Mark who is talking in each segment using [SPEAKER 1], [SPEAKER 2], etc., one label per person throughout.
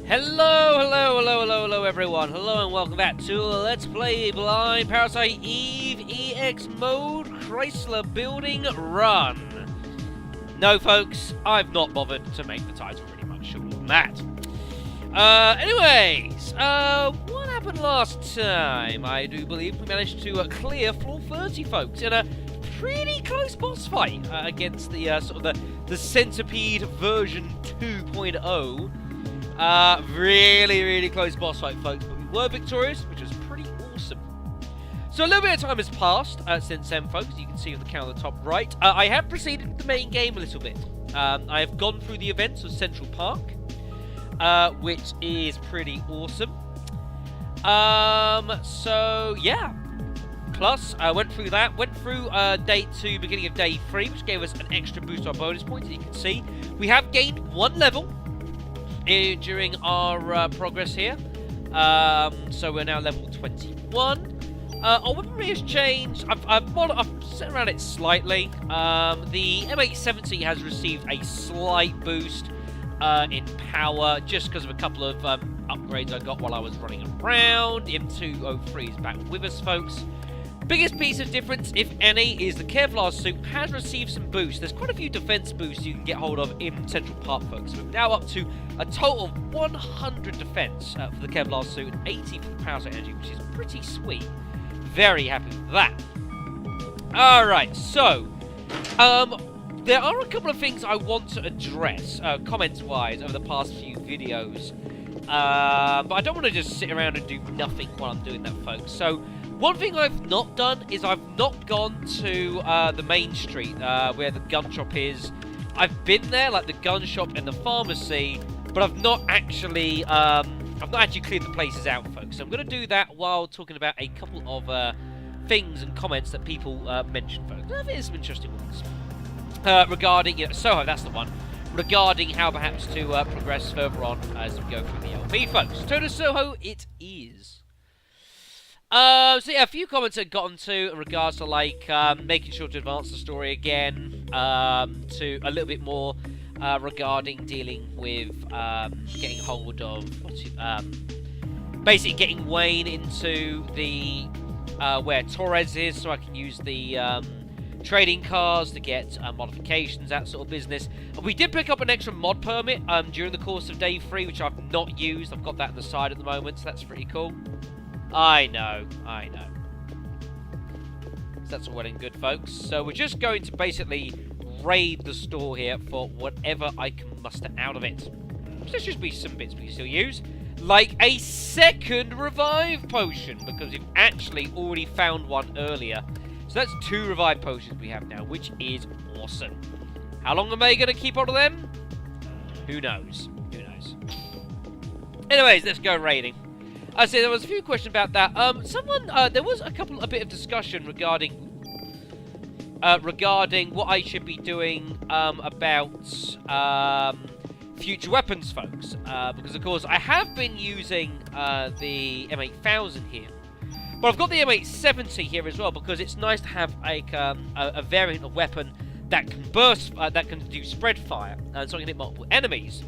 [SPEAKER 1] Hello everyone. Hello and welcome back to Let's Play Blind Parasite Eve EX Mode Chrysler Building Run. No folks, I've not bothered to make the title pretty much shorter than that. Anyways, what happened last time? I do believe we managed to clear floor 30 folks in a pretty close boss fight against the sort of the Centipede version 2.0. Really close boss fight, folks, but we were victorious, which was pretty awesome. So a little bit of time has passed since then, folks. You can see on the count on the top right. I have proceeded with the main game a little bit. I have gone through the events of Central Park, which is pretty awesome. So yeah. Plus, I went through that. Went through day 2, beginning of day 3, which gave us an extra boost to our bonus points. As you can see, we have gained 1 level during our progress here. So we're now level 21. Our weaponry has changed. I've set around it slightly. The M870 has received a slight boost in power just because of a couple of upgrades I got while I was running around. M203 is back with us, folks. Biggest piece of difference, if any, is the Kevlar suit has received some boosts. There's quite a few defense boosts you can get hold of in Central Park, folks. So we're now up to a total of 100 defense for the Kevlar suit and 80 for the Parasite energy, which is pretty sweet. Very happy with that. Alright, so there are a couple of things I want to address, comments-wise, over the past few videos. But I don't want to just sit around and do nothing while I'm doing that, folks. So one thing I've not done is I've not gone to the main street where the gun shop is. I've been there, like the gun shop and the pharmacy, but I've not actually cleared the places out, folks. So I'm going to do that while talking about a couple of things and comments that people mentioned, folks. I think there's some interesting ones regarding Soho. That's the one. Regarding how perhaps to progress further on as we go through the LP, folks. So to Soho, it is. So yeah, a few comments I've gotten to in regards to like making sure to advance the story again, to a little bit more regarding dealing with getting hold of basically getting Wayne into the where Torres is, so I can use the trading cars to get modifications, that sort of business. We did pick up an extra mod permit during the course of day 3, which I've not used. I've got that on the side at the moment, so that's pretty cool. I know. So that's all well and good, folks. So we're just going to basically raid the store here for whatever I can muster out of it. So there's just be some bits we can still use. Like a second revive potion, because we've actually already found one earlier. So that's 2 revive potions we have now, which is awesome. How long am I going to keep hold of them? Who knows? Who knows? Anyways, let's go raiding. I say there was a few questions about that. There was a bit of discussion regarding what I should be doing about future weapons, folks. Because of course I have been using the M8000 here, but I've got the M870 here as well because it's nice to have like a variant of weapon that can burst, that can do spread fire, and so I can hit multiple enemies.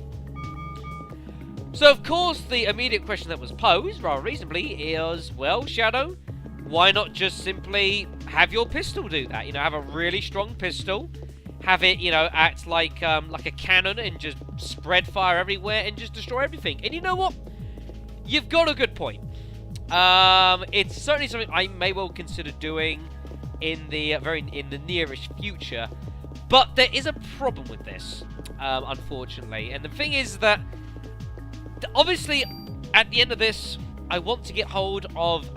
[SPEAKER 1] So, of course, the immediate question that was posed, rather reasonably, is, well, Shadow, why not just simply have your pistol do that? You know, have a really strong pistol, have it, you know, act like a cannon and just spread fire everywhere and just destroy everything. And you know what? You've got a good point. It's certainly something I may well consider doing in the nearest future, but there is a problem with this, unfortunately. And the thing is that obviously, at the end of this, I want to get hold of,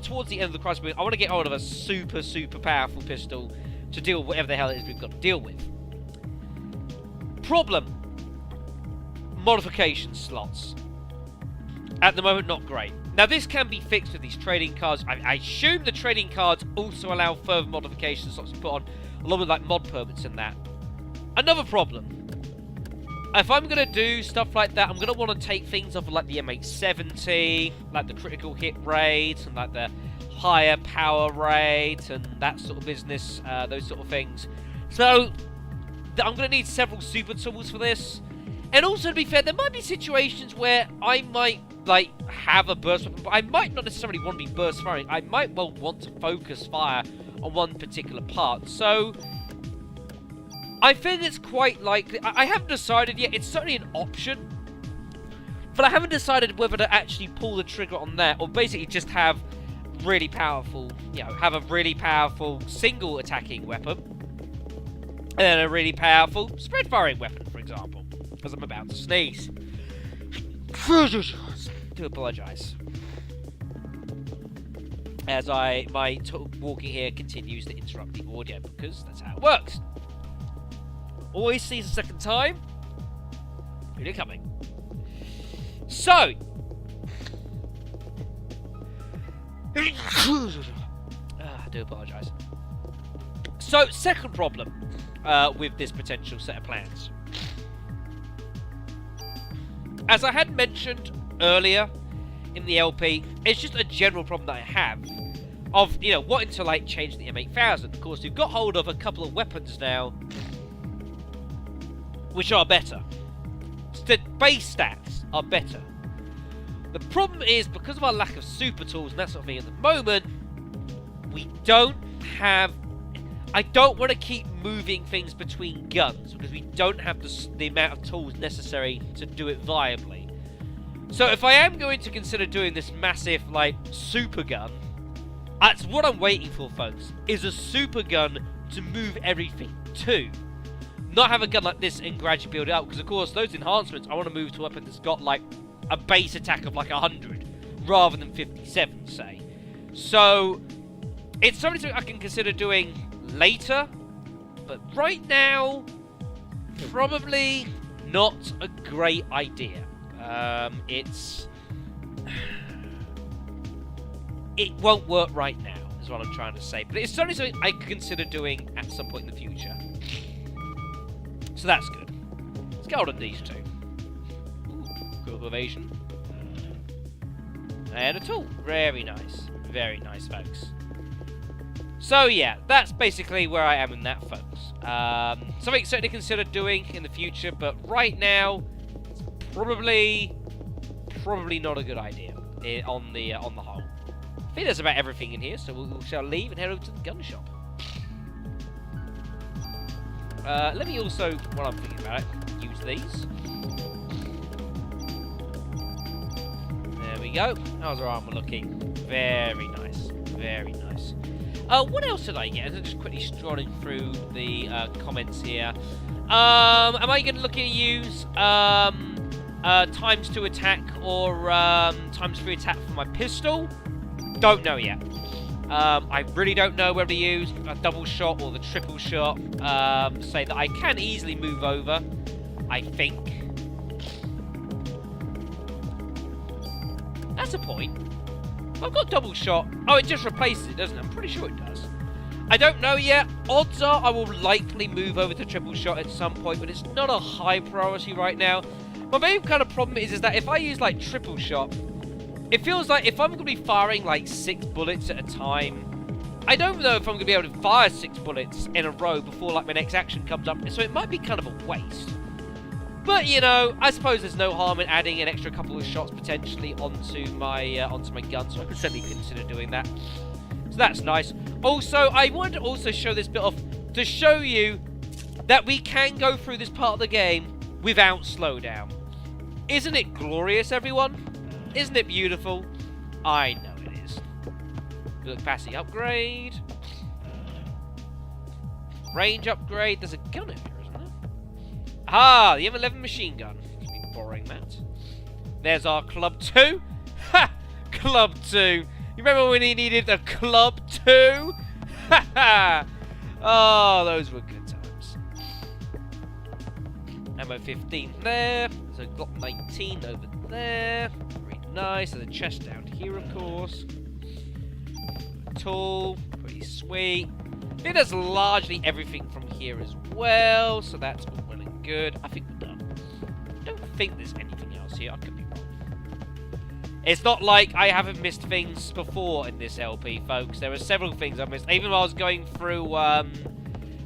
[SPEAKER 1] towards the end of the Chrysler Building, I want to get hold of a super powerful pistol to deal with whatever the hell it is we've got to deal with. Problem. Modification slots. At the moment, not great. Now, this can be fixed with these trading cards. I assume the trading cards also allow further modification slots to put on, along with, like, mod permits and that. Another problem. If I'm going to do stuff like that, I'm going to want to take things off of like the M870, like the critical hit rate, and like the higher power rate, and that sort of business, those sort of things. So, I'm going to need several super tools for this. And also, to be fair, there might be situations where I might, like, have a burst weapon, but I might not necessarily want to be burst firing. I might well want to focus fire on one particular part. So, I think it's quite likely. I haven't decided yet. It's certainly an option. But I haven't decided whether to actually pull the trigger on that, or basically just have really powerful, have a really powerful single attacking weapon, and a really powerful spread firing weapon, for example. Because I'm about to sneeze. Do apologise. As my walking here continues to interrupt the audio, because that's how it works. Always sneeze a second time. Really coming. So. I do apologise. So, second problem with this potential set of plans. As I had mentioned earlier in the LP, it's just a general problem that I have of, wanting to, like, change the M8000. Of course, we've got hold of a couple of weapons now which are better. The base stats are better. The problem is, because of our lack of super tools and that sort of thing at the moment, we don't have... I don't want to keep moving things between guns, because we don't have the amount of tools necessary to do it viably. So if I am going to consider doing this massive, like, super gun, that's what I'm waiting for, folks, is a super gun to move everything to. Not have a gun like this and gradually build it up, because of course those enhancements, I want to move to a weapon that's got, like, a base attack of, like, 100, rather than 57, say. So, it's something I can consider doing later, but right now, probably not a great idea. It won't work right now, is what I'm trying to say. But it's certainly something I could consider doing at some point in the future. So that's good. Let's go on these two. Good evasion. And a tool. Very nice. Very nice, folks. So yeah, that's basically where I am in that, folks. Something certainly consider doing in the future, but right now, it's probably not a good idea on the whole. I think that's about everything in here, so we shall leave and head over to the gun shop. Let me also, while I'm thinking about it, use these. There we go. How's our armor looking? Very nice. Very nice. What else did I get? I'm just quickly strolling through the comments here. Am I going to look at use times 2 attack or times 3 attack for my pistol? Don't know yet. I really don't know whether to use a double shot or the triple shot. Say that I can easily move over, I think. That's a point. I've got double shot. Oh, it just replaces it, doesn't it? I'm pretty sure it does. I don't know yet. Odds are I will likely move over to triple shot at some point, but it's not a high priority right now. My main kind of problem is that if I use, like, triple shot, it feels like if I'm going to be firing, like, 6 bullets at a time, I don't know if I'm going to be able to fire 6 bullets in a row before, like, my next action comes up, so it might be kind of a waste. But, I suppose there's no harm in adding an extra couple of shots potentially onto my gun, so I could certainly consider doing that. So that's nice. Also, I wanted to also show this bit off to show you that we can go through this part of the game without slowdown. Isn't it glorious, everyone? Isn't it beautiful? I know it is. Good capacity upgrade. Range upgrade. There's a gun in here, isn't there? Ah, the M11 machine gun. Should be borrowing that. There's our Club 2. Ha! Club 2. You remember when he needed a Club 2? Ha ha! Oh, those were good times. Ammo 15 there. So Glock 19 over there. Very nice. There's a chest down here, of course. Tool. Pretty sweet. I think that's largely everything from here as well. So that's all well and good. I think we're done. I don't think there's anything else here. I could be wrong. It's not like I haven't missed things before in this LP, folks. There are several things I've missed. Even when I was going through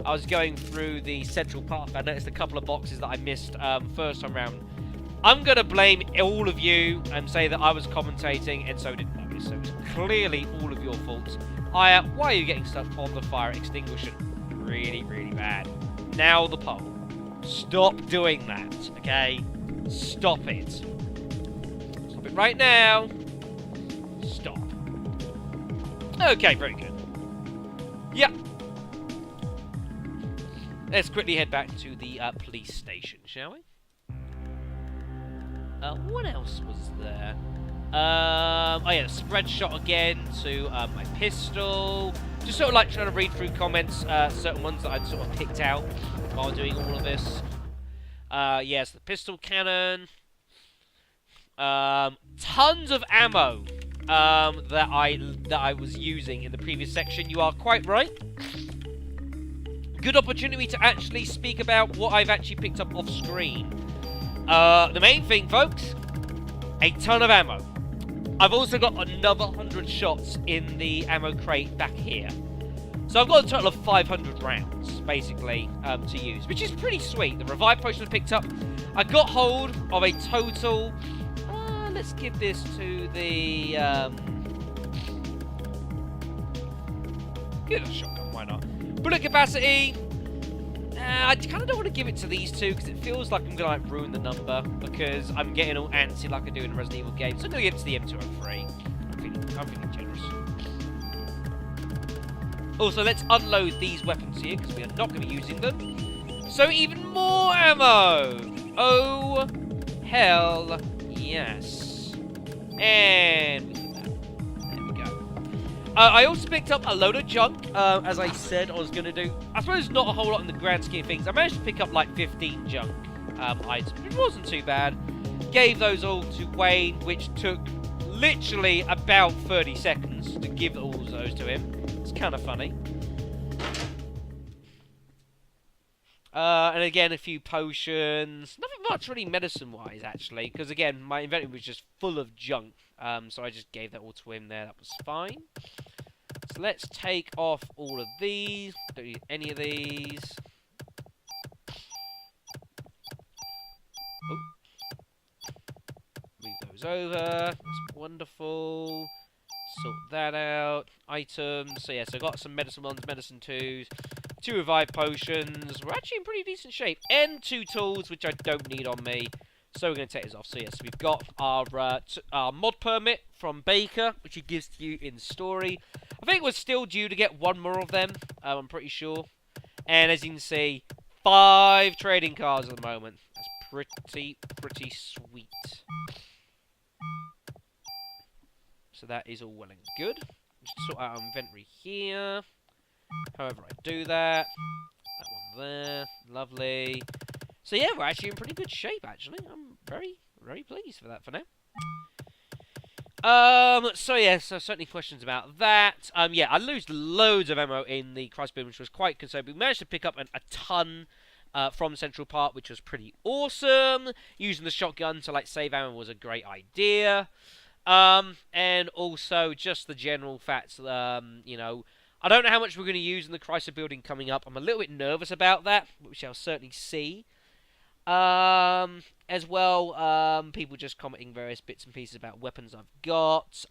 [SPEAKER 1] I was going through the Central Park. I noticed a couple of boxes that I missed first time round. I'm going to blame all of you and say that I was commentating, and so did Buggy. So it's clearly all of your faults. Why are you getting stuck on the fire extinguisher? Really, really bad. Now the pole. Stop doing that, okay? Stop it. Stop it right now. Stop. Okay, very good. Yep. Let's quickly head back to the police station, shall we? What else was there? Oh yeah, the spread shot again to my pistol. Just sort of like trying to read through comments, certain ones that I'd sort of picked out while doing all of this. Yes, the pistol cannon. Tons of ammo that I was using in the previous section. You are quite right. Good opportunity to actually speak about what I've actually picked up off screen. The main thing, folks, a ton of ammo. I've also got another 100 shots in the ammo crate back here. So I've got a total of 500 rounds, basically, to use, which is pretty sweet. The revive potion was picked up. I got hold of a total... let's give this to the... Give it a shotgun, why not? Bullet capacity... I kind of don't want to give it to these two because it feels like I'm going to ruin the number because I'm getting all antsy like I do in a Resident Evil game. So I'm going to give it to the M203. I'm feeling generous. Also, let's unload these weapons here because we are not going to be using them. So even more ammo! Oh, hell yes. And there we go. I also picked up a load of junk, as I said I was going to do. I suppose not a whole lot in the grand scheme of things. I managed to pick up like 15 junk items, which wasn't too bad. Gave those all to Wayne, which took literally about 30 seconds to give all of those to him. It's kind of funny. And again, a few potions. Nothing much really medicine-wise, actually, because again, my inventory was just full of junk. So I just gave that all to him there. That was fine. So let's take off all of these. Don't need any of these. Oh. Move those over. That's wonderful. Sort that out. Items. So yeah, so I got some medicine ones, medicine twos. 2 revive potions. We're actually in pretty decent shape. And 2 tools, which I don't need on me. So we're going to take this off. So yes, we've got our mod permit from Baker, which he gives to you in story. I think we're still due to get 1 more of them. I'm pretty sure. And as you can see, 5 trading cards at the moment. That's pretty sweet. So that is all well and good. Just sort out our inventory here. However I do that. That one there. Lovely. So yeah, we're actually in pretty good shape, actually. I'm very, very pleased for that for now. So yeah, so certainly questions about that. Yeah, I lose loads of ammo in the Chrysler Building, which was quite concerning. We managed to pick up a ton from Central Park, which was pretty awesome. Using the shotgun to like save ammo was a great idea. And also just the general facts, you know, I don't know how much we're going to use in the Chrysler Building coming up. I'm a little bit nervous about that, but we shall certainly see. As well, people just commenting various bits and pieces about weapons I've got,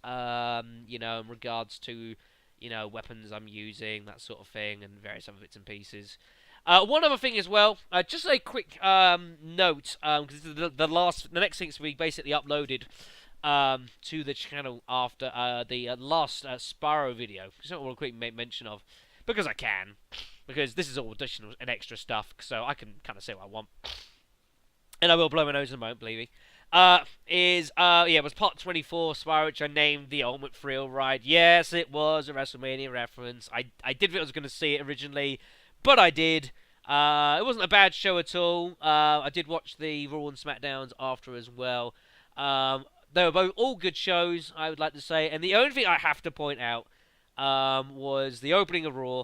[SPEAKER 1] you know, in regards to, you know, weapons I'm using, that sort of thing, and various other bits and pieces. One other thing as well, just a quick note, because the next thing's to be basically uploaded to the channel after the last Sparrow video. It's not what I'll quickly make mention of, because I can, because this is all additional and extra stuff, so I can kind of say what I want. And I will blow my nose in a moment, believe me. Yeah, it was part 24 Spyro, which I named the Ultimate Thrill Ride. Yes, it was a WrestleMania reference. I did think I was going to see it originally, but I did. It wasn't a bad show at all. I did watch the Raw and SmackDowns after as well. They were both all good shows, I would like to say. And the only thing I have to point out was the opening of Raw.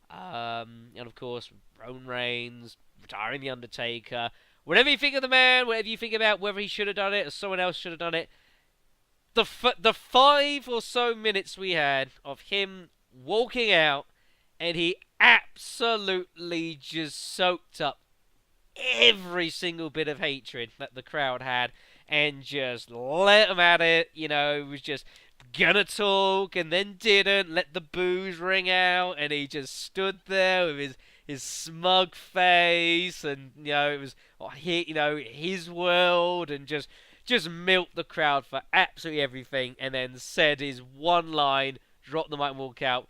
[SPEAKER 1] And of course, Roman Reigns retiring The Undertaker. Whatever you think of the man, whatever you think about whether he should have done it or someone else should have done it, the 5 or so minutes we had of him walking out and he absolutely just soaked up every single bit of hatred that the crowd had and just let them at it. You know, it was just gonna talk and then didn't, let the boos ring out, and he just stood there with his smug face, and you know, it was his world, and just milked the crowd for absolutely everything, and then said his one line, dropped the mic and walked out.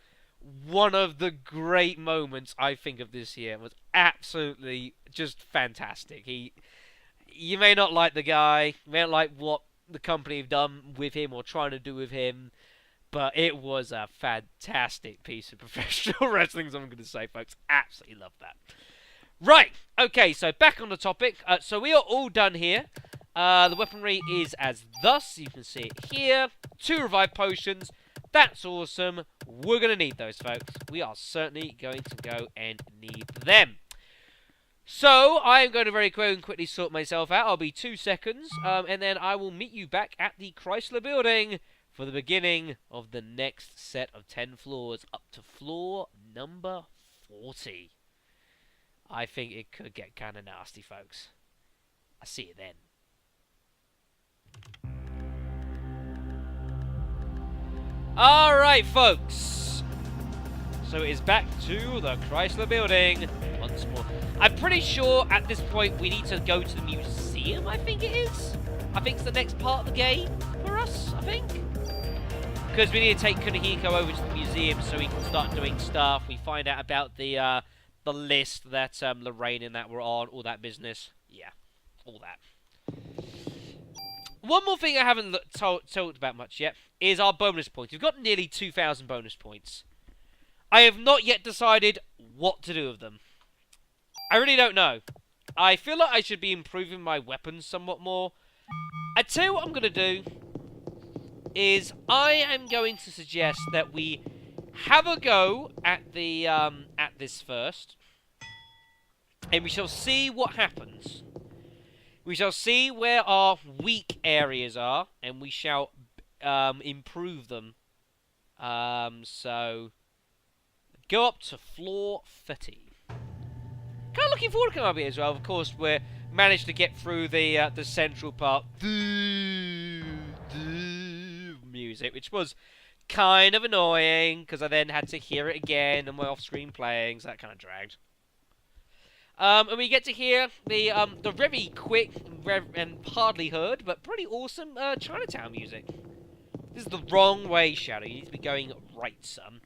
[SPEAKER 1] One of the great moments I think of this year. Was absolutely just fantastic. You may not like the guy, you may not like what the company have done with him or trying to do with him, but it was a fantastic piece of professional wrestling, I'm going to say, folks. Absolutely love that. Right, okay, so back on the topic. So we are all done here. The weaponry is as thus. You can see it here. 2 revive potions. That's awesome. We're going to need those, folks. We are certainly going to go and need them. So, I am going to very quickly sort myself out. I'll be 2 seconds, and then I will meet you back at the Chrysler Building for the beginning of the next set of 10 floors, up to floor number 40. I think it could get kind of nasty, folks. I'll see you then. Alright, folks. So it is back to the Chrysler Building once more. I'm pretty sure at this point we need to go to the museum, I think it is. I think it's the next part of the game for us, I think. Because we need to take Kunihiko over to the museum so he can start doing stuff. We find out about the list that Lorraine and that were on, all that business. Yeah, all that. One more thing I haven't talked about much yet is our bonus points. We've got nearly 2,000 bonus points. I have not yet decided what to do with them. I really don't know. I feel like I should be improving my weapons somewhat more. I tell you what I'm going to do is I am going to suggest that we have a go at the at this first, and we shall see what happens. We shall see where our weak areas are, and we shall improve them. So, go up to floor 30. Kind of looking forward to coming up here as well. Of course, we managed to get through the central part. The music, which was kind of annoying, because I then had to hear it again and my off-screen playing, so that kind of dragged. And we get to hear the very quick and hardly heard, but pretty awesome Chinatown music. This is the wrong way, Shadow. You need to be going right, son.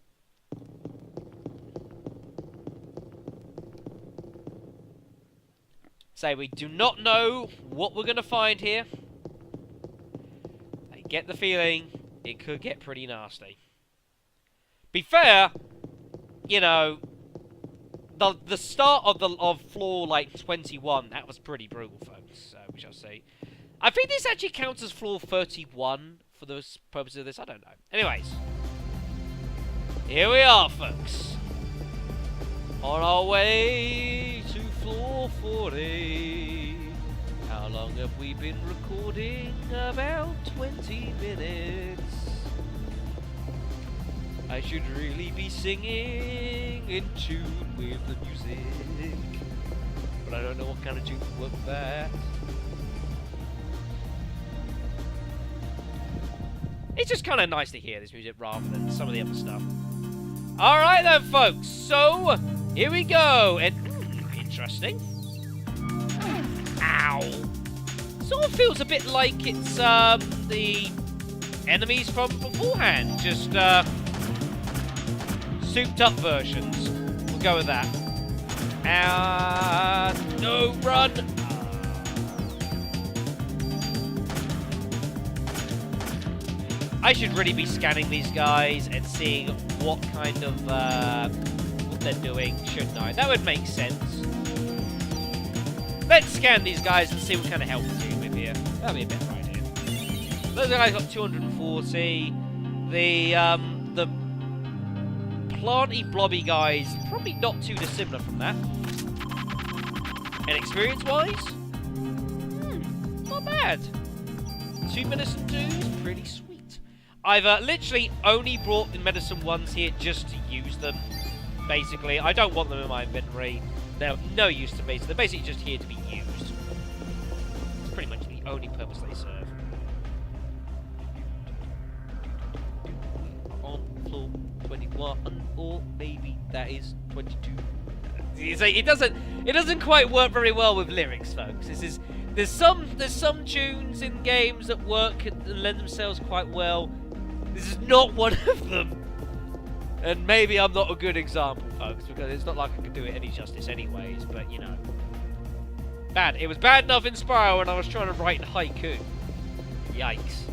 [SPEAKER 1] So we do not know what we're going to find here. I get the feeling it could get pretty nasty. Be fair, you know, the start of floor like 21, that was pretty brutal, folks. So we shall see. I think this actually counts as floor 31 for the purpose of this. I don't know. Anyways, here we are, folks, on our way to floor 40. How long have we been recording? About 20 minutes. I should really be singing in tune with the music, but I don't know what kind of tune would work with that. It's just kind of nice to hear this music rather than some of the other stuff. Alright then, folks, so here we go, and interesting. Ow! Sort of feels a bit like it's the enemies from beforehand, just souped up versions. We'll go with that. No, run! I should really be scanning these guys and seeing what kind of what they're doing, shouldn't I? That would make sense. Let's scan these guys and see what kind of help we're dealing with here. That'll be a better idea. Those guys got 240. The planty blobby guys, probably not too dissimilar from that. And experience-wise, not bad. 2 medicine 2s, pretty sweet. I've literally only brought the medicine 1s here just to use them. basically. I don't want them in my inventory. They're of no use to me, so they're basically just here to be used. It's pretty much the only purpose they serve. On floor 21, or maybe that is 22. It doesn't quite work very well with lyrics, folks. There's some tunes in games that work and lend themselves quite well. This is not one of them. And maybe I'm not a good example, folks, because it's not like I could do it any justice anyways, but, you know. Bad. It was bad enough in Spyro when I was trying to write in haiku. Yikes.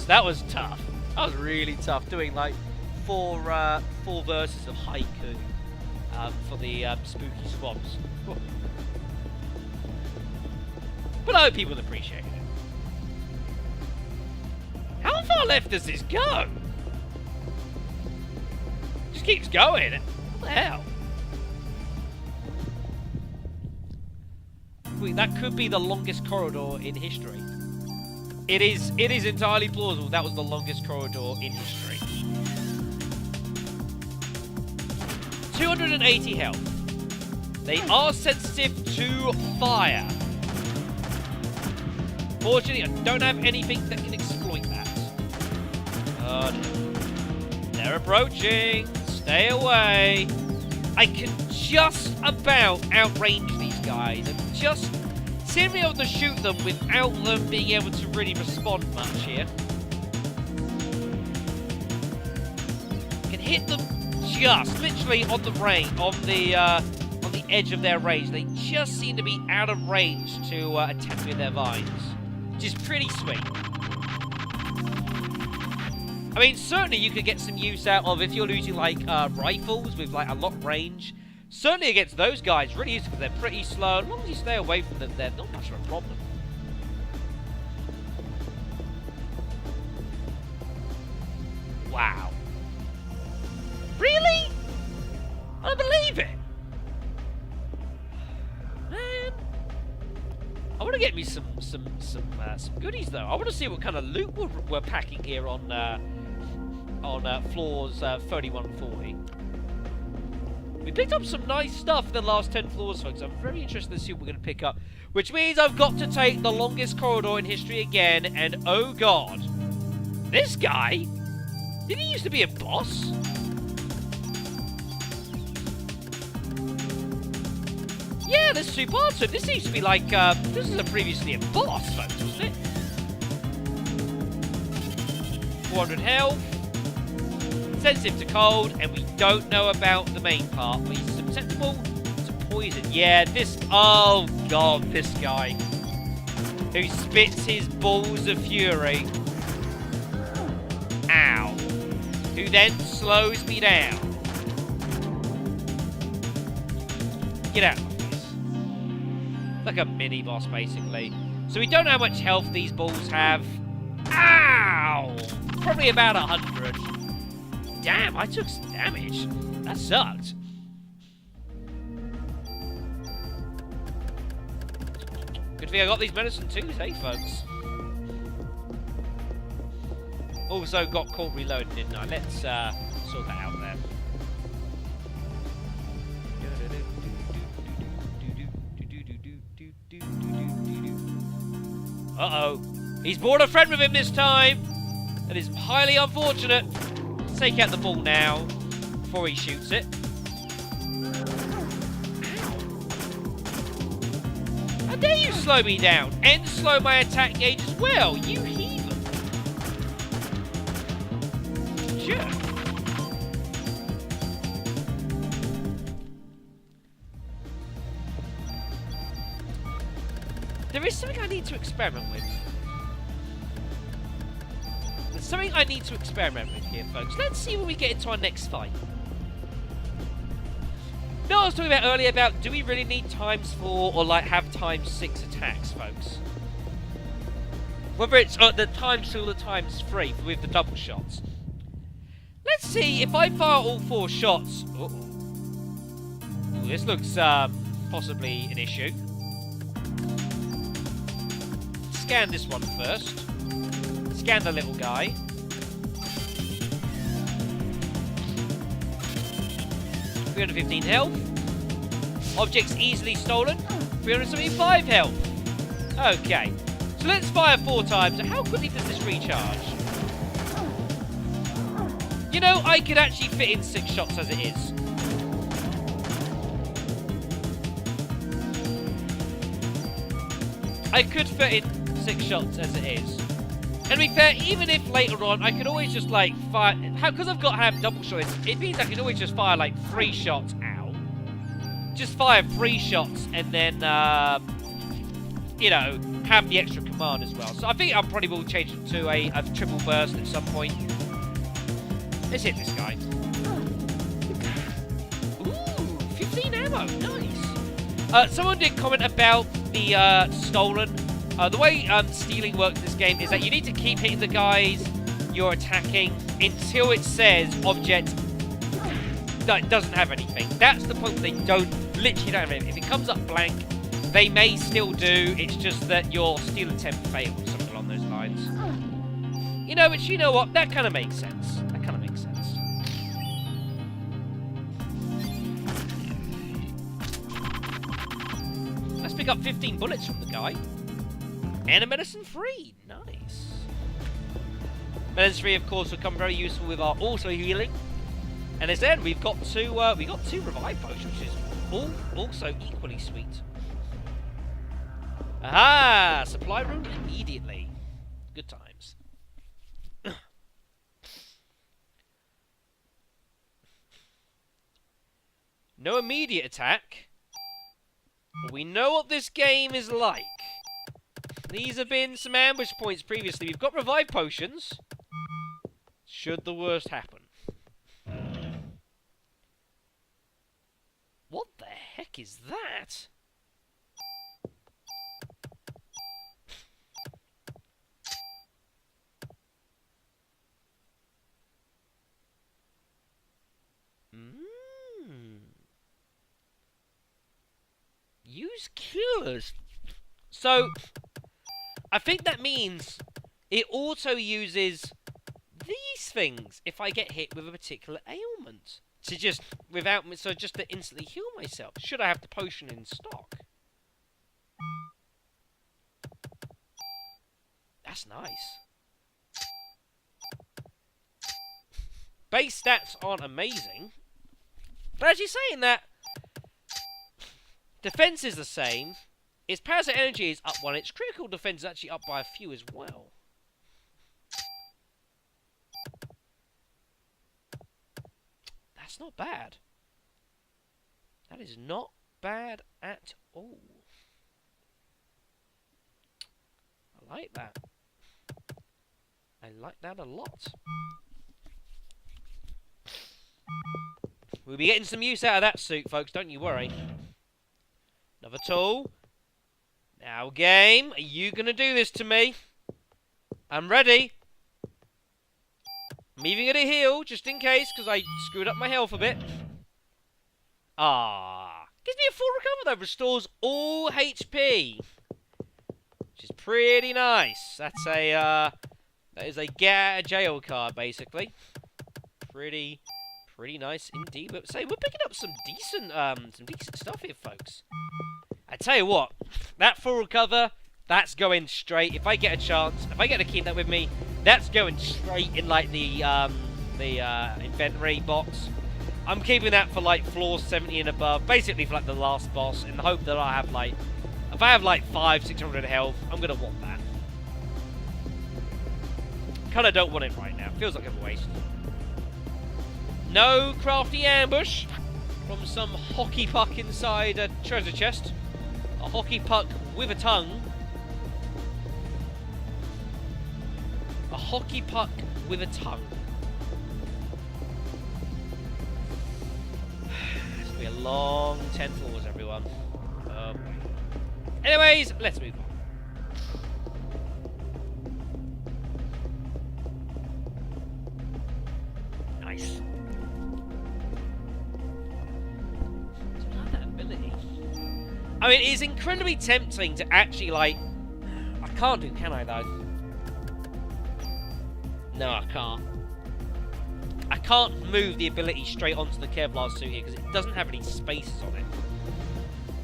[SPEAKER 1] That was tough. That was really tough, doing, like, four verses of haiku for the spooky swamps. But I hope people appreciate it. How far left does this go? Just keeps going. What the hell? Wait, that could be the longest corridor in history. It is entirely plausible that was the longest corridor in history. 280 health. They are sensitive to fire. Fortunately, I don't have anything that can exploit that. Oh no. They're approaching. Stay away. I can just about outrange these guys. I'm just seem to be able to shoot them without them being able to really respond much here. I can hit them just literally on the range, on the edge of their range. They just seem to be out of range to attack with their vines, which is pretty sweet. I mean, certainly you could get some use out of if you're using like rifles with like a lot of range. Certainly against those guys, really useful because they're pretty slow. As long as you stay away from them, they're not much of a problem. Wow. Really? I don't believe it. Man. I want to get me some goodies though. I want to see what kind of loot we're packing here on floors 3140. We picked up some nice stuff in the last 10 floors, folks. I'm very interested to see what we're going to pick up. Which means I've got to take the longest corridor in history again. And oh god. This guy? Did he used to be a boss? Yeah, there's two parts to it. This seems to be like, this is previously a boss, folks, wasn't it? 400 health. Sensitive to cold, and we don't know about the main part. But he's susceptible to poison. Yeah, this... Oh, God, this guy. Who spits his balls of fury. Ow. Who then slows me down. Get out of my face. Like a mini-boss, basically. So we don't know how much health these balls have. Ow! Probably about 100. Damn, I took some damage. That sucked. Good thing I got these medicine too, hey folks. Also got caught reloading, didn't I? Let's sort that out there. Uh-oh. He's brought a friend with him this time. That is highly unfortunate. Take out the ball now, before he shoots it. How dare you slow me down, and slow my attack gauge as well, you heathen. Sure. There is something I need to experiment with. Something I need to experiment with here, folks. Let's see when we get into our next fight. No, I was talking about earlier about do we really need times 4 or like have times 6 attacks, folks? Whether it's the times 2 or the times 3 with the double shots. Let's see if I fire all 4 shots. Uh-oh. Ooh, this looks possibly an issue. Scan this one first. Scan the little guy. 315 health. Objects easily stolen, 375 health. Okay, so let's fire 4 times. How quickly does this recharge? You know, I could actually fit in 6 shots as it is. I could fit in 6 shots as it is. And to be fair, even if later on, I could always just like fire... Because I've got to have double shots, it means I can always just fire like 3 shots out. Just fire 3 shots and then, you know, have the extra command as well. So I think I probably will change it to a triple burst at some point. Let's hit this guy. Ooh, 15 ammo, nice. Someone did comment about the stolen. The way stealing works in this game is that you need to keep hitting the guys you're attacking until it says object that doesn't have anything. That's the point where they literally don't have anything. If it comes up blank, they may still do. It's just that your steal attempt failed, something along those lines. You know, but you know what? That kind of makes sense. That kind of makes sense. Let's pick up 15 bullets from the guy. And a medicine free. Nice. Medicine free, of course, will come very useful with our auto healing. And as then we've got two revive potions, which is also equally sweet. Aha! Supply room immediately. Good times. No immediate attack. But we know what this game is like. These have been some ambush points previously. We've got revive potions. Should the worst happen. What the heck is that? Use cures. So, I think that means it also uses these things if I get hit with a particular ailment. To just, just to instantly heal myself. Should I have the potion in stock? That's nice. Base stats aren't amazing. But actually saying that, defense is the same. Its parasite energy is up 1. Its critical defense is actually up by a few as well. That's not bad. That is not bad at all. I like that. I like that a lot. We'll be getting some use out of that suit, folks, don't you worry. Another tool. Now, game, are you going to do this to me? I'm ready. I'm even going to heal, just in case, because I screwed up my health a bit. Ah. Gives me a full recover, though. Restores all HP. Which is pretty nice. That's a, that is a get out of jail card, basically. Pretty nice indeed. But say, we're picking up some decent stuff here, folks. I tell you what, that full recover, that's going straight. If I get a chance, if I get to keep that with me, that's going straight in like the inventory box. I'm keeping that for like floor 70 and above, basically for like the last boss, in the hope that I have like, if I have like 500-600 health, I'm gonna want that. Kinda don't want it right now. Feels like a waste. No crafty ambush from some hockey puck inside a treasure chest. A hockey puck with a tongue. A hockey puck with a tongue. This will be a long 10 floors, everyone. Oh boy. Anyways, let's move on. Nice. I mean, it's incredibly tempting to actually, like... I can't do, can I, though? No, I can't. I can't move the ability straight onto the Kevlar suit here because it doesn't have any spaces on it,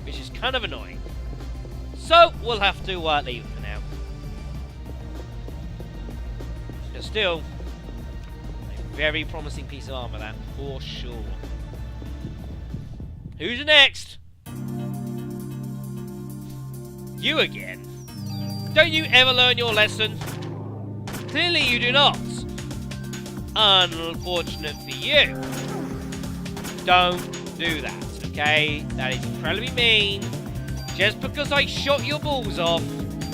[SPEAKER 1] which is kind of annoying. So we'll have to leave it for now. But still, a very promising piece of armor, that for sure. Who's next? You again? Don't you ever learn your lesson? Clearly you do not. Unfortunate for you. Don't do that, okay? That is incredibly mean. Just because I shot your balls off,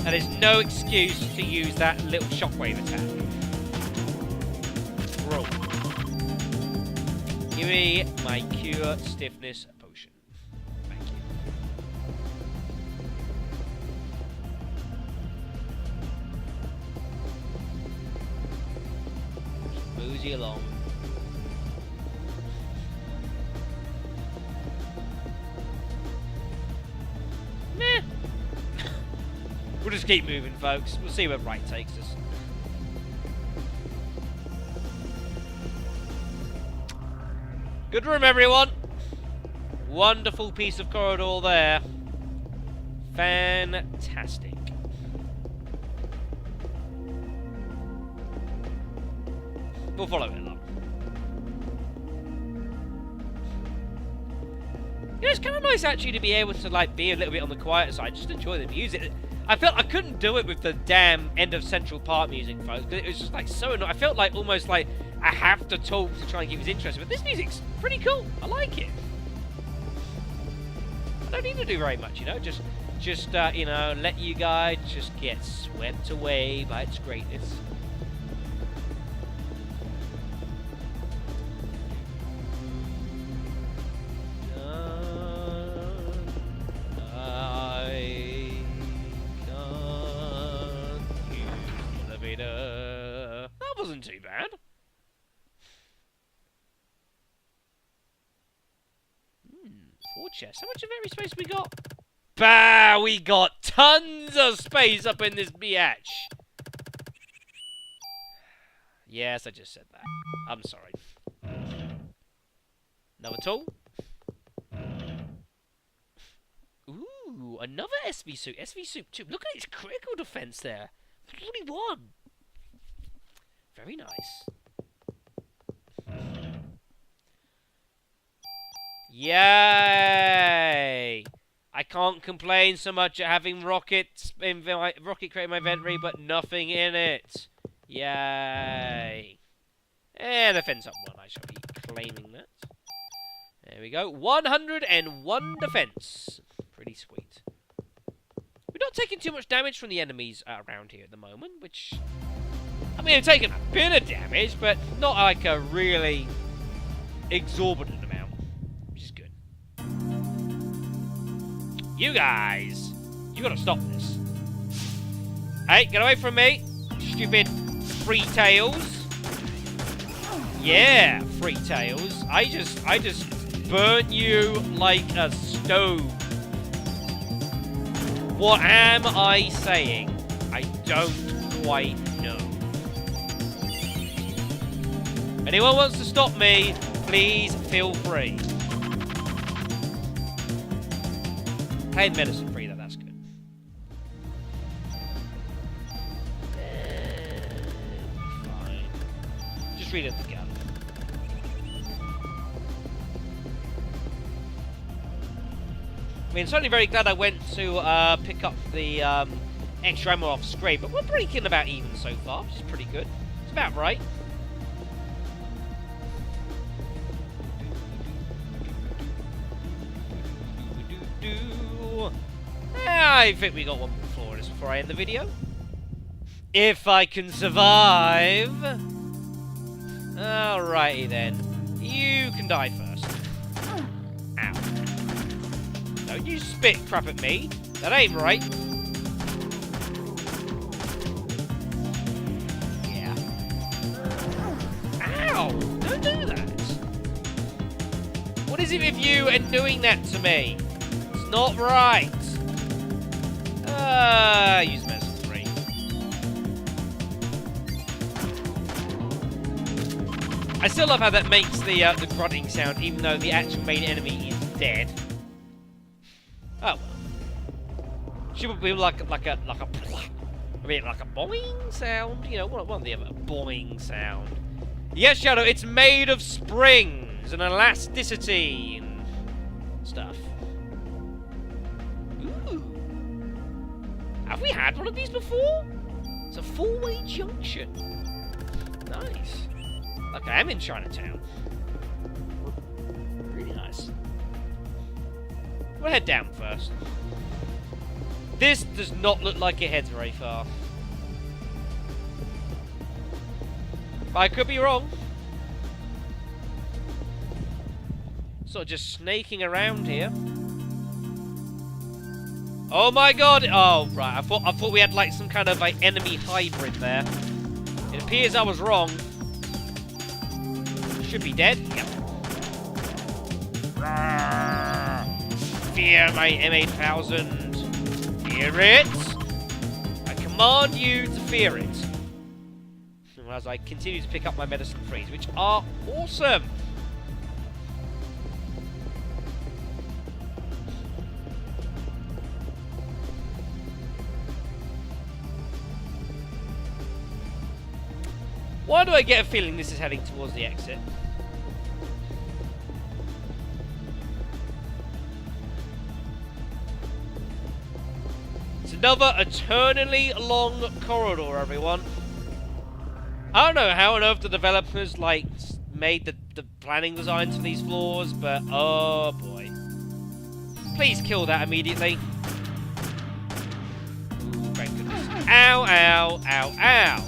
[SPEAKER 1] that is no excuse to use that little shockwave attack. Roll. Give me my cure stiffness potion. Thank you. Mosey along. Meh. We'll just keep moving, folks. We'll see where right takes us. Good room, everyone. Wonderful piece of corridor there. Fantastic. We'll follow it along. You know, it's kind of nice actually to be able to like be a little bit on the quieter side, just enjoy the music. I felt I couldn't do it with the damn end of Central Park music, folks. It was just like so annoying. I felt like almost like I have to talk to try and keep his interest. But this music's pretty cool. I like it. I don't need to do very much, you know. Just you know, let you guys just get swept away by its greatness. That wasn't too bad. Four chests. How much of every space we got? Bah! We got tons of space up in this biatch. Yes, I just said that. I'm sorry. Another tool. Ooh, another SV suit. SV suit 2. Look at its critical defense there. 41. Very nice. Yay! I can't complain so much at having rocket create my inventory, but nothing in it. Yay! And defense up 1. I shall be claiming that. There we go. 101 defense. Pretty sweet. We're not taking too much damage from the enemies around here at the moment, which... I mean, I'm taking a bit of damage, but not like a really exorbitant amount, which is good. You guys! You gotta stop this. Hey, get away from me! Stupid free tails. Yeah, free tails. I just burnt you like a stove. What am I saying? I don't quite know. If anyone wants to stop me, please feel free. Pain medicine free, that's good. Fine. Just read it together. I mean, I'm certainly very glad I went to pick up the extra ammo off screen, but we're breaking about even so far, which is pretty good. It's about right. I think we got one more floor in this before I end the video. If I can survive. Alrighty then. You can die first. Ow. Don't you spit crap at me. That ain't right. Yeah. Ow! Don't do that. What is it with you and doing that to me? It's not right. Use medicine free. I still love how that makes the grunting sound, even though the actual main enemy is dead. Oh well. Should be like a boing sound, you know, one of the other boing sound. Yes, Shadow, it's made of springs and elasticity and stuff. Ooh. Have we had one of these before? It's a four-way junction. Nice. Okay, I'm in Chinatown. Really nice. We'll head down first. This does not look like it heads very far. But I could be wrong. Sort of just snaking around here. Oh my god! Oh, right. I thought we had like some kind of like enemy hybrid there. It appears I was wrong. Should be dead. Yep. Fear my M8000. Fear it. I command you to fear it. As I continue to pick up my medicine trees, which are awesome. Why do I get a feeling this is heading towards the exit? It's another eternally long corridor, everyone. I don't know how on earth the developers, like, made the planning designs for these floors, but oh boy. Please kill that immediately. Ooh, thank goodness. Ow, ow, ow, ow.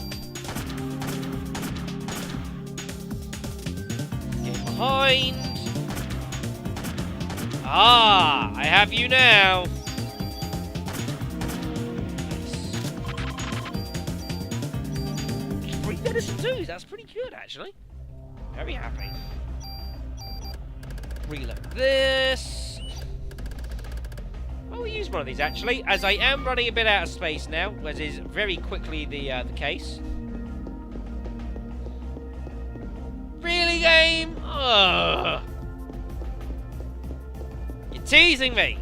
[SPEAKER 1] Get behind. Ah, I have you now. Medicine too, that's pretty good actually. Very happy. Reload this. Well, we'll use one of these actually, as I am running a bit out of space now, as is very quickly the case. Really, game? Ugh. You're teasing me.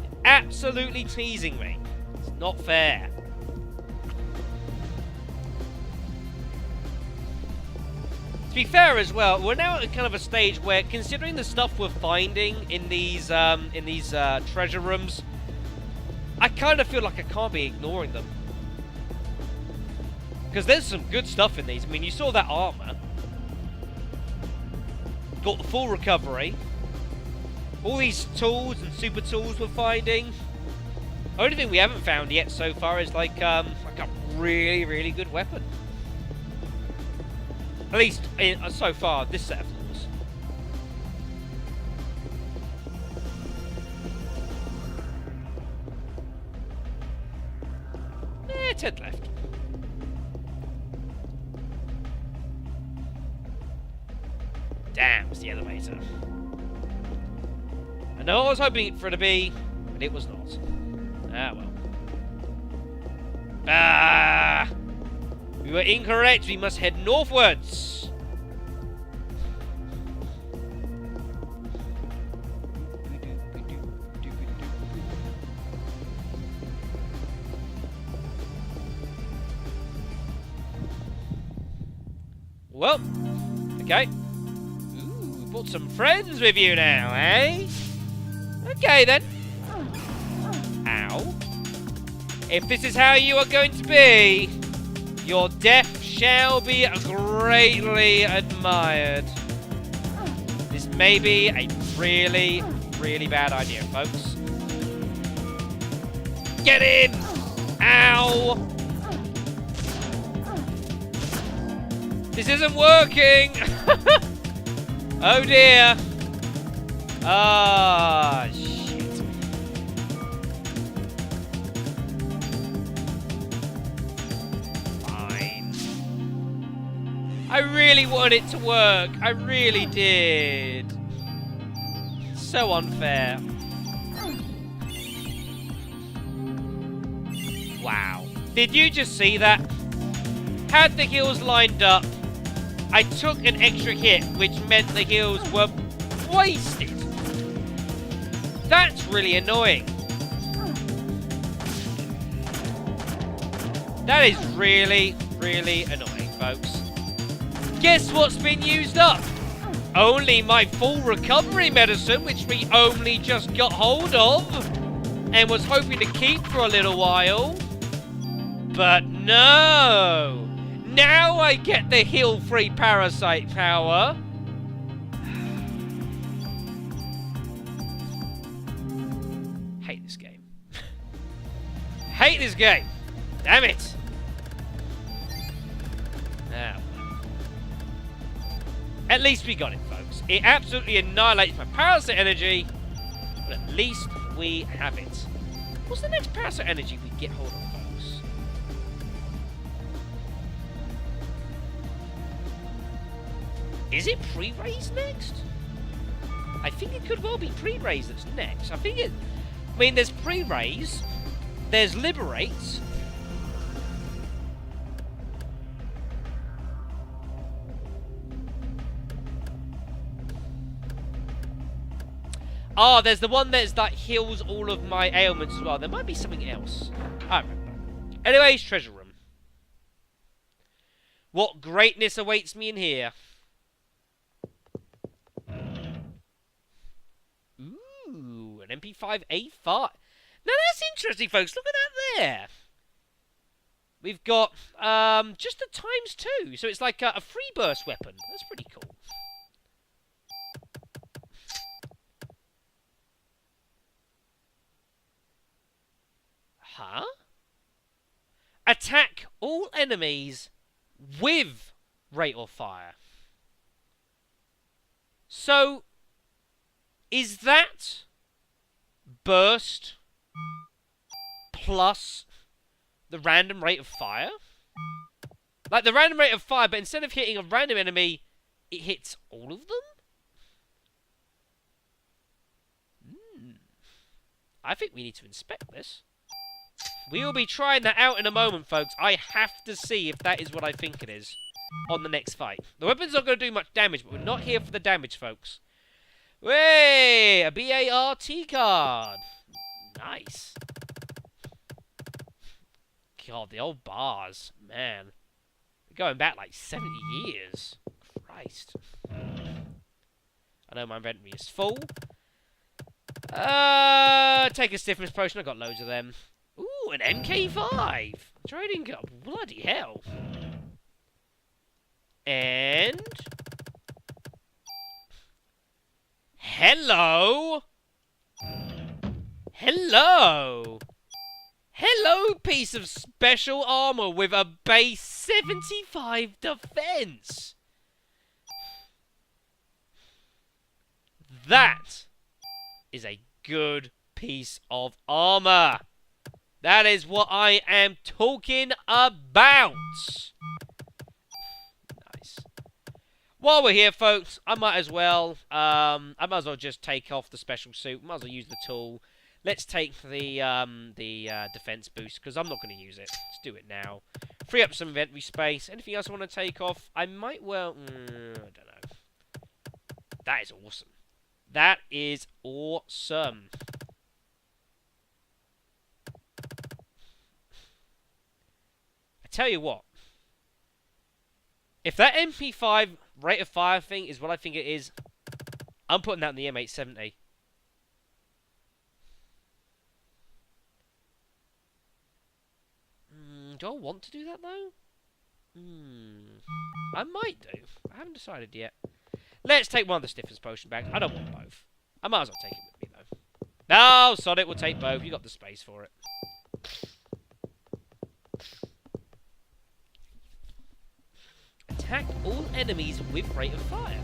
[SPEAKER 1] You're absolutely teasing me. It's not fair. To be fair as well, we're now at kind of a stage where, considering the stuff we're finding in these treasure rooms, I kind of feel like I can't be ignoring them. Because there's some good stuff in these. I mean, you saw that armor. Got the full recovery. All these tools and super tools we're finding. Only thing we haven't found yet so far is like a really, really good weapon. At least, so far, this set of floors. Eh, 10 left. Damn, it's the elevator. I know I was hoping for it to be, but it was not. Ah, well. Ah! We were incorrect. We must head northwards. Well, okay. Ooh, brought some friends with you now, eh? Okay then. Ow. If this is how you are going to be, your death shall be greatly admired. This may be a really, really bad idea, folks. Get in! Ow! This isn't working! Oh dear! Ah, shit. Fine. I really wanted it to work. I really did. So unfair. Wow. Did you just see that? Had the heels lined up, I took an extra hit, which meant the heals were wasted. That's really annoying. That is really, really annoying, folks. Guess what's been used up? Only my full recovery medicine, which we only just got hold of and was hoping to keep for a little while. But no! Now I get the heal-free Parasite power. Hate this game. Hate this game. Damn it. Now. At least we got it, folks. It absolutely annihilates my Parasite energy, but at least we have it. What's the next Parasite energy we get hold of, folks? Is it pre-raise next? I think it could well be pre-raise that's next. I mean, there's pre-raise, there's liberate. Oh, there's the one that heals all of my ailments as well. There might be something else. I don't remember. Anyways, treasure room. What greatness awaits me in here? Ooh, an MP5A5. Now that's interesting, folks. Look at that there. We've got just the ×2. So it's like a free burst weapon. That's pretty cool. Huh? Attack all enemies with rate of fire. So, is that burst plus the random rate of fire? Like the random rate of fire, but instead of hitting a random enemy, it hits all of them? I think we need to inspect this. We will be trying that out in a moment, folks. I have to see if that is what I think it is on the next fight. The weapon's not going to do much damage, but we're not here for the damage, folks. Way, a BART card. Nice. God, the old bars. Man. They're going back like 70 years. Christ. I know my inventory is full. Take a stiffness potion. I've got loads of them. Ooh, an MK5. Trading card. Bloody hell. And... Hello! Hello! Hello, piece of special armor with a base 75 defense! That is a good piece of armor. That is what I am talking about. Nice. While we're here, folks, I might as well just take off the special suit. Might as well use the tool. Let's take the defense boost because I'm not going to use it. Let's do it now. Free up some inventory space. Anything else I want to take off? I might well. I don't know. That is awesome. That is awesome. I tell you what. If that MP5 rate of fire thing is what I think it is, I'm putting that in the M870. Do I want to do that, though? I might do. I haven't decided yet. Let's take one of the stiffness potion bags. I don't want both. I might as well take it with me, though. No, sod it. We'll take both. You got the space for it. Attack all enemies with rate of fire.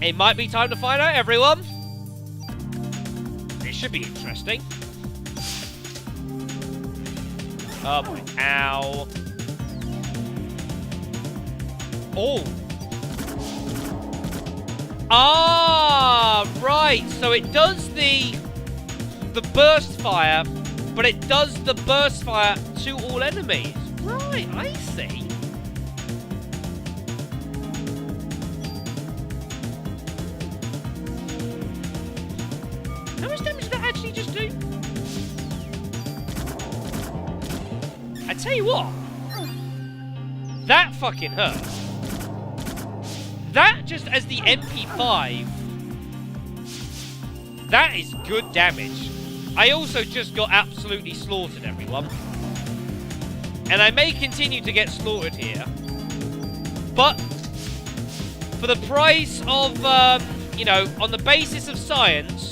[SPEAKER 1] It might be time to find out, everyone. This should be interesting. Oh boy. Ow. Oh. Ah, right. So it does the the burst fire, but it does the burst fire to all enemies. Right, I see. How much damage did that actually just do? I tell you what. That fucking hurt. That just as the MP5. That is good damage. I also just got absolutely slaughtered, everyone. And I may continue to get slaughtered here. But for the price of, you know, on the basis of science...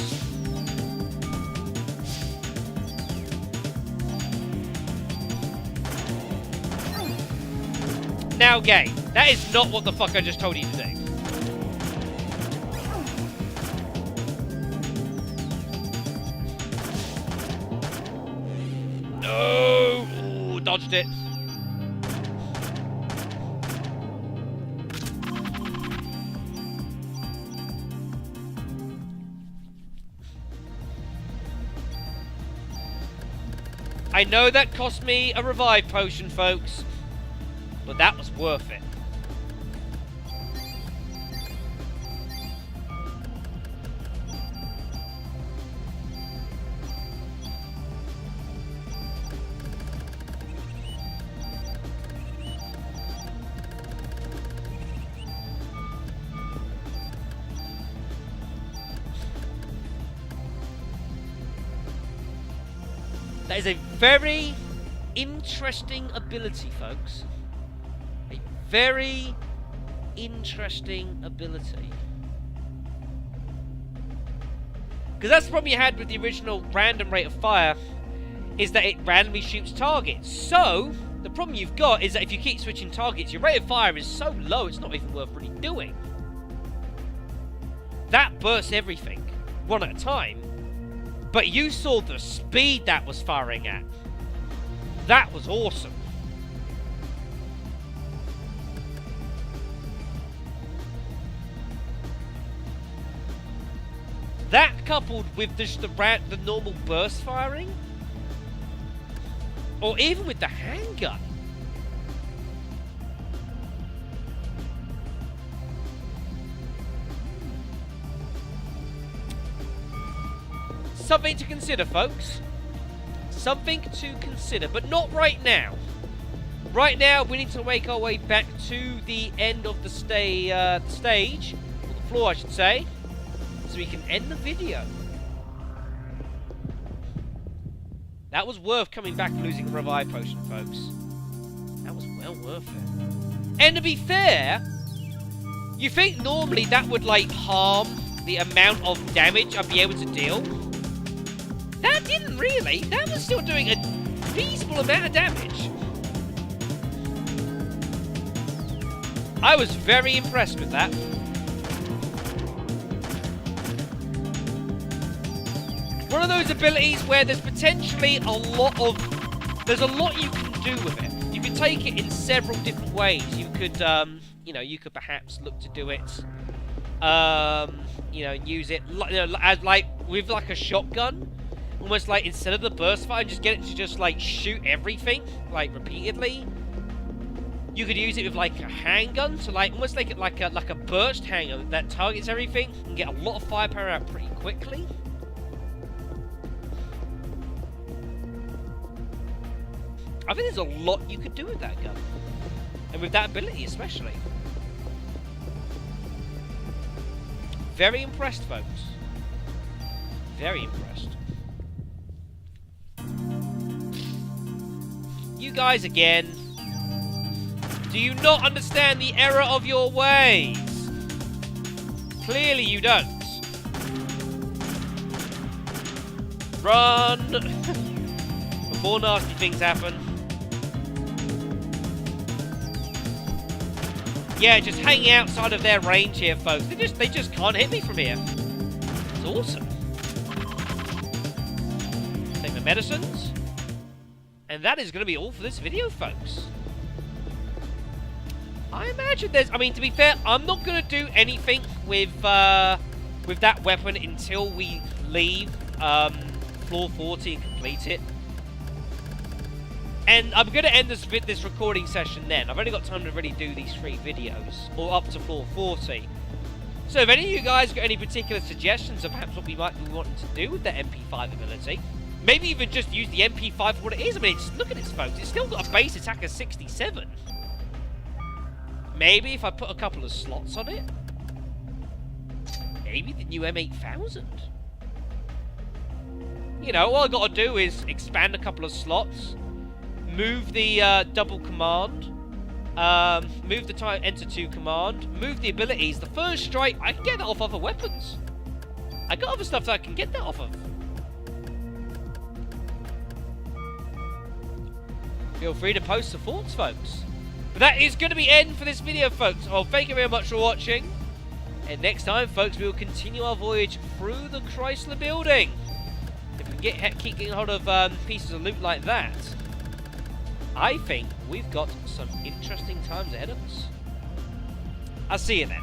[SPEAKER 1] Now, game. That is not what the fuck I just told you to do. No! Ooh, dodged it. I know that cost me a revive potion, folks. But that was worth it. That is a very interesting ability, folks. Very interesting ability. Because that's the problem you had with the original random rate of fire, is that it randomly shoots targets. So, the problem you've got is that if you keep switching targets, your rate of fire is so low it's not even worth really doing. That bursts everything, one at a time. But you saw the speed that was firing at. That was awesome. That coupled with just the normal burst firing, or even with the handgun. Something to consider, folks. Something to consider, but not right now. Right now, we need to make our way back to the end of the stage, or the floor, I should say. So we can end the video. That was worth coming back and losing a revive potion, folks. That was well worth it. And to be fair, you think normally that would, like, harm the amount of damage I'd be able to deal? That didn't really. That was still doing a reasonable amount of damage. I was very impressed with that. One of those abilities where there's potentially a lot you can do with it. You can take it in several different ways. You could, you know, you could perhaps look to do it, you know, use it, as like with like a shotgun, almost like instead of the burst fire, just get it to just like shoot everything like repeatedly. You could use it with like a handgun to like almost like a burst handgun that targets everything and get a lot of firepower out pretty quickly. I think there's a lot you could do with that gun. And with that ability especially. Very impressed, folks. Very impressed. You guys again. Do you not understand the error of your ways? Clearly you don't. Run! Before nasty things happen. Yeah, just hanging outside of their range here, folks. They just can't hit me from here. It's awesome. Take my medicines. And that is going to be all for this video, folks. I imagine there's... I mean, to be fair, I'm not going to do anything with that weapon until we leave floor 40 and complete it. And I'm going to end this recording session then. I've only got time to really do these 3 videos, or up to floor 40. So if any of you guys got any particular suggestions of perhaps what we might be wanting to do with the MP5 ability, maybe even just use the MP5 for what it is. I mean, look at this, folks. It's still got a base attack of 67. Maybe if I put a couple of slots on it. Maybe the new M8000. You know, all I got to do is expand a couple of slots, move the double command, move the enter 2 command, move the abilities. The first strike, I can get that off other weapons. I got other stuff that I can get that off of. Feel free to post the thoughts, folks. But that is going to be end for this video, folks. Well, thank you very much for watching. And next time, folks, we will continue our voyage through the Chrysler Building. If we can keep getting hold of pieces of loot like that, I think we've got some interesting times ahead of us. I'll see you then.